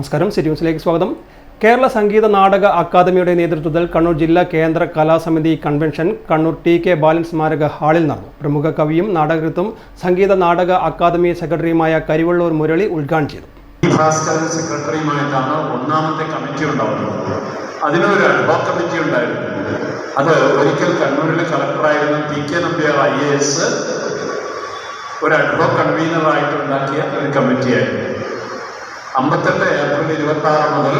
നമസ്കാരം, സിറ്റി ന്യൂസിലേക്ക് സ്വാഗതം. കേരള സംഗീത നാടക അക്കാദമിയുടെ നേതൃത്വത്തിൽ കണ്ണൂർ ജില്ലാ കേന്ദ്ര കലാസമിതി കൺവെൻഷൻ കണ്ണൂർ ടി.കെ. ബാലൻ സ്മാരക ഹാളിൽ നടന്നു. പ്രമുഖ കവിയും നാടകൃത്തും സംഗീത നാടക അക്കാദമി സെക്രട്ടറിയുമായ കരിവള്ളൂർ മുരളി ഉദ്ഘാടനം ചെയ്തു. സെക്രട്ടറിയുമായിട്ടാണ് ഒന്നാമത്തെ കമ്മിറ്റി ഉണ്ടാവുന്നത്. അതിനൊരു അഡ്വോക് കമ്മിറ്റി ഉണ്ടായിരുന്നു. അത് ഒരിക്കൽ കണ്ണൂരിലെ കളക്ടറായിരുന്ന ടി.കെ. നമ്പ്യാർ IAS ഒരു അഡ്വോക് കൺവീനറായിട്ട് ഉണ്ടാക്കിയ ഒരു കമ്മിറ്റിയായിരുന്നു. 58 ഏപ്രിൽ 26 മുതൽ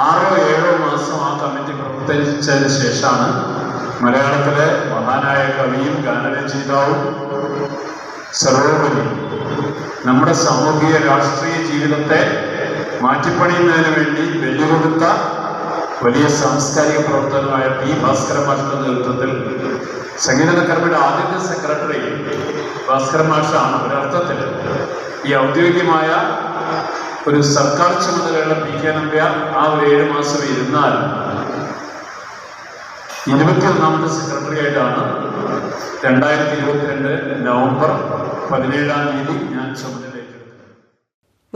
6-7 മാസം ആ കമ്മിറ്റി പ്രവർത്തിച്ചതിന് ശേഷമാണ് മലയാളത്തിലെ മഹാനായ കവിയും ഗാനരചയിതാവും സർവോപരി നമ്മുടെ സാമൂഹിക രാഷ്ട്രീയ ജീവിതത്തെ മാറ്റിപ്പണിയുന്നതിന് വേണ്ടി വെല്ലുകൊടുത്ത വലിയ സാംസ്കാരിക പ്രവർത്തനമായ പി. ഭാസ്കരൻ മാഷിന്റെ നേതൃത്വത്തിൽ സംഗീത അക്കാദമിയുടെ ആദ്യത്തെ സെക്രട്ടറി ഭാസ്കരൻ മാഷാണ്. ഒരർത്ഥത്തിൽ ഈ ഔദ്യോഗികമായ ഒരു സർക്കാർ ചുമതലയുള്ള ടി.കെ. നമ്പ്യാർ ആ ഒരു 7 മാസം ഇരുന്നാൽ 21ാമത്തെ സെക്രട്ടറി ആയിട്ടാണ് 2022 നവംബർ 17-ാം തീയതി ഞാൻ ചുമതലയേറ്റെടുത്തത്.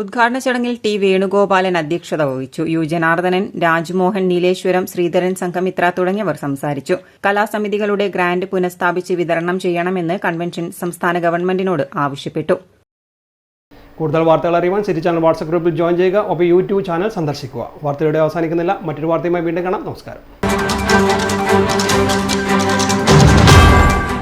ഉദ്ഘാടന ചടങ്ങിൽ ടി. വേണുഗോപാലൻ അധ്യക്ഷത വഹിച്ചു. യു. ജനാർദ്ദനൻ, രാജ്മോഹൻ, നീലേശ്വരം, ശ്രീധരൻ, സംഘമിത്ര തുടങ്ങിയവർ സംസാരിച്ചു. കലാസമിതികളുടെ ഗ്രാന്റ് പുനഃസ്ഥാപിച്ച് വിതരണം ചെയ്യണമെന്ന് കൺവെൻഷൻ സംസ്ഥാന ഗവൺമെന്റിനോട് ആവശ്യപ്പെട്ടു. കൂടുതൽ വാർത്തകൾ അറിയുവാൻ സിറ്റി ചാനൽ വാട്സ്ആപ്പ് ഗ്രൂപ്പിൽ ജോയിൻ ചെയ്യുക. ഒപ്പം യൂട്യൂബ് ചാനൽ സന്ദർശിക്കുക. വാർത്തയുടെ അവസാനിക്കുന്നില്ല. മറ്റൊരു വാർത്തയുമായി വീണ്ടും കാണാം. നമസ്കാരം.